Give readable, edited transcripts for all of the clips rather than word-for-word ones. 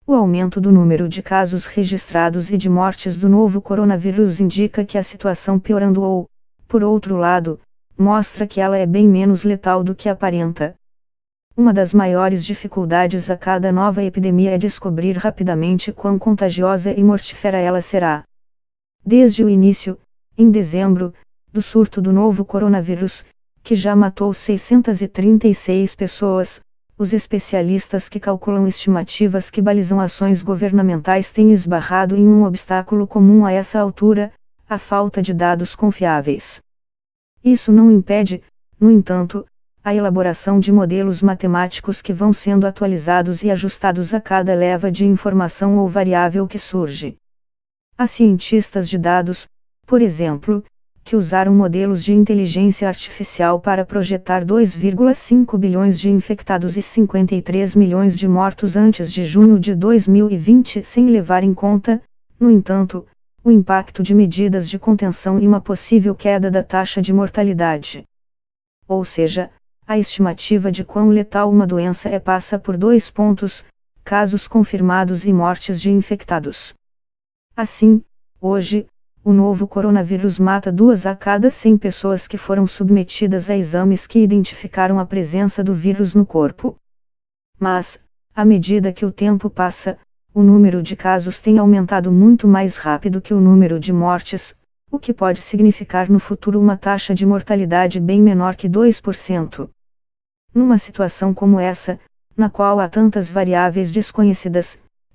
O aumento do número de casos registrados e de mortes do novo coronavírus indica que a situação piorando ou, por outro lado, mostra que ela é bem menos letal do que aparenta. Uma das maiores dificuldades a cada nova epidemia é descobrir rapidamente quão contagiosa e mortífera ela será. Desde o início, em dezembro, do surto do novo coronavírus, que já matou 636 pessoas, os especialistas que calculam estimativas que balizam ações governamentais têm esbarrado em um obstáculo comum a essa altura: a falta de dados confiáveis. Isso não impede, no entanto, a elaboração de modelos matemáticos que vão sendo atualizados e ajustados a cada leva de informação ou variável que surge. Há cientistas de dados, por exemplo, que usaram modelos de inteligência artificial para projetar 2,5 bilhões de infectados e 53 milhões de mortos antes de junho de 2020, sem levar em conta, no entanto, o impacto de medidas de contenção e uma possível queda da taxa de mortalidade. Ou seja, a estimativa de quão letal uma doença é passa por 2 pontos: casos confirmados e mortes de infectados. Assim, hoje, o novo coronavírus mata 2 a cada 100 pessoas que foram submetidas a exames que identificaram a presença do vírus no corpo. Mas, à medida que o tempo passa, o número de casos tem aumentado muito mais rápido que o número de mortes, o que pode significar no futuro uma taxa de mortalidade bem menor que 2%. Numa situação como essa, na qual há tantas variáveis desconhecidas,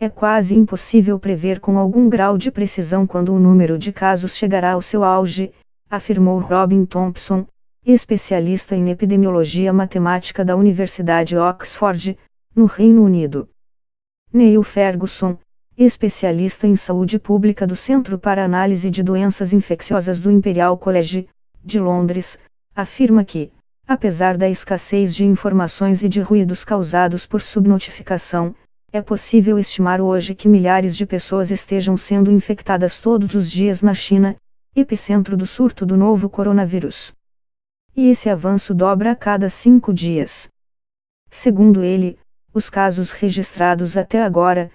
é quase impossível prever com algum grau de precisão quando o número de casos chegará ao seu auge, afirmou Robin Thompson, especialista em epidemiologia matemática da Universidade Oxford, no Reino Unido. Neil Ferguson, especialista em saúde pública do Centro para Análise de Doenças Infecciosas do Imperial College, de Londres, afirma que, apesar da escassez de informações e de ruídos causados por subnotificação, é possível estimar hoje que milhares de pessoas estejam sendo infectadas todos os dias na China, epicentro do surto do novo coronavírus. E esse avanço dobra a cada 5 dias. Segundo ele, os casos registrados até agora,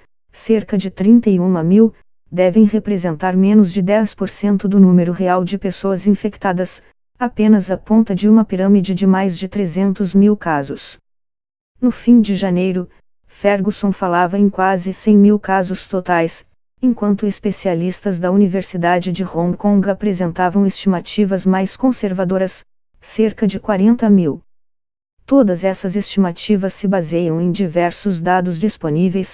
cerca de 31 mil, devem representar menos de 10% do número real de pessoas infectadas, apenas a ponta de uma pirâmide de mais de 300 mil casos. No fim de janeiro, Ferguson falava em quase 100 mil casos totais, enquanto especialistas da Universidade de Hong Kong apresentavam estimativas mais conservadoras, cerca de 40 mil. Todas essas estimativas se baseiam em diversos dados disponíveis,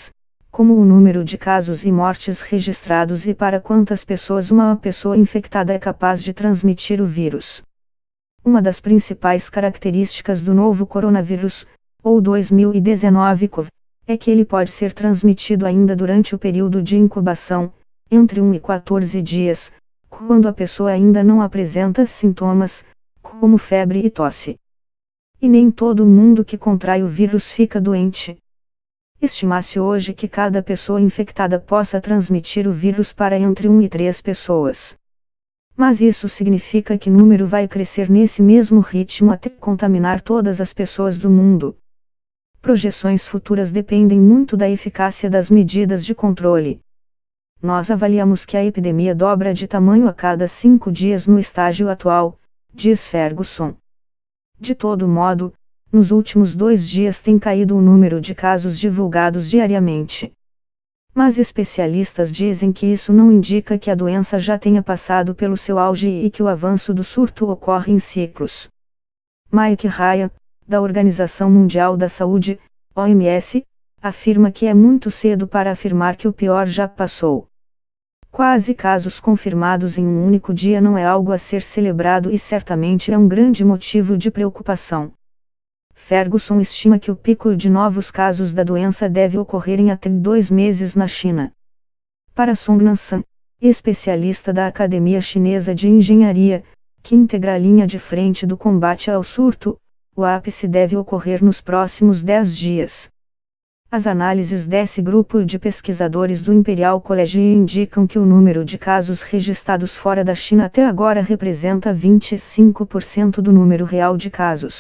como o número de casos e mortes registrados e para quantas pessoas uma pessoa infectada é capaz de transmitir o vírus. Uma das principais características do novo coronavírus, ou 2019 COVID, é que ele pode ser transmitido ainda durante o período de incubação, entre 1 e 14 dias, quando a pessoa ainda não apresenta sintomas, como febre e tosse. E nem todo mundo que contrai o vírus fica doente. Estima-se hoje que cada pessoa infectada possa transmitir o vírus para entre 1 e 3 pessoas. Mas isso significa que o número vai crescer nesse mesmo ritmo até contaminar todas as pessoas do mundo. Projeções futuras dependem muito da eficácia das medidas de controle. Nós avaliamos que a epidemia dobra de tamanho a cada 5 dias no estágio atual, diz Ferguson. De todo modo, nos últimos 2 dias tem caído o número de casos divulgados diariamente. Mas especialistas dizem que isso não indica que a doença já tenha passado pelo seu auge e que o avanço do surto ocorre em ciclos. Mike Ryan, da Organização Mundial da Saúde, OMS, afirma que é muito cedo para afirmar que o pior já passou. Quase casos confirmados em um único dia não é algo a ser celebrado e certamente é um grande motivo de preocupação. Ferguson estima que o pico de novos casos da doença deve ocorrer em até 2 meses na China. Para Song Nan-san, especialista da Academia Chinesa de Engenharia, que integra a linha de frente do combate ao surto, o ápice deve ocorrer nos próximos 10 dias. As análises desse grupo de pesquisadores do Imperial College indicam que o número de casos registrados fora da China até agora representa 25% do número real de casos.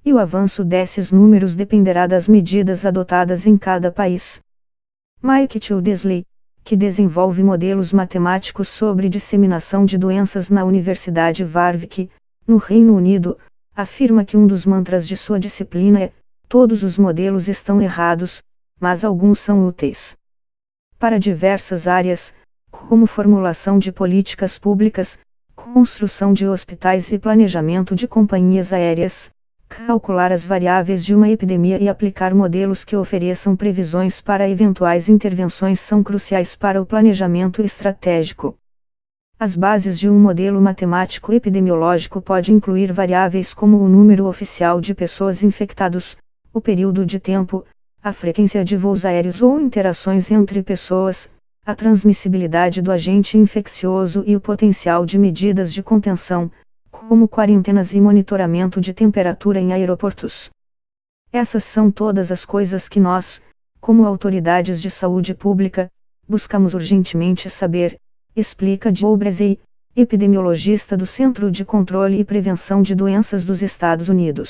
E o avanço desses números dependerá das medidas adotadas em cada país. Mike Tildesley, que desenvolve modelos matemáticos sobre disseminação de doenças na Universidade Warwick, no Reino Unido, afirma que um dos mantras de sua disciplina é: todos os modelos estão errados, mas alguns são úteis. Para diversas áreas, como formulação de políticas públicas, construção de hospitais e planejamento de companhias aéreas, calcular as variáveis de uma epidemia e aplicar modelos que ofereçam previsões para eventuais intervenções são cruciais para o planejamento estratégico. As bases de um modelo matemático epidemiológico podem incluir variáveis como o número oficial de pessoas infectadas, o período de tempo, a frequência de voos aéreos ou interações entre pessoas, a transmissibilidade do agente infeccioso e o potencial de medidas de contenção, como quarentenas e monitoramento de temperatura em aeroportos. Essas são todas as coisas que nós, como autoridades de saúde pública, buscamos urgentemente saber, explica Joe Bresey, epidemiologista do Centro de Controle e Prevenção de Doenças dos Estados Unidos.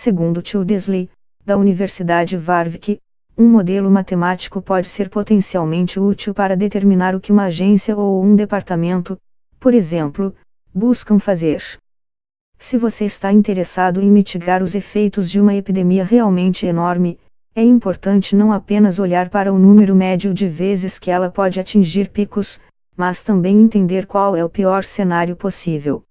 Segundo Tildesley, da Universidade Warwick, um modelo matemático pode ser potencialmente útil para determinar o que uma agência ou um departamento, por exemplo, buscam fazer. Se você está interessado em mitigar os efeitos de uma epidemia realmente enorme, é importante não apenas olhar para o número médio de vezes que ela pode atingir picos, mas também entender qual é o pior cenário possível.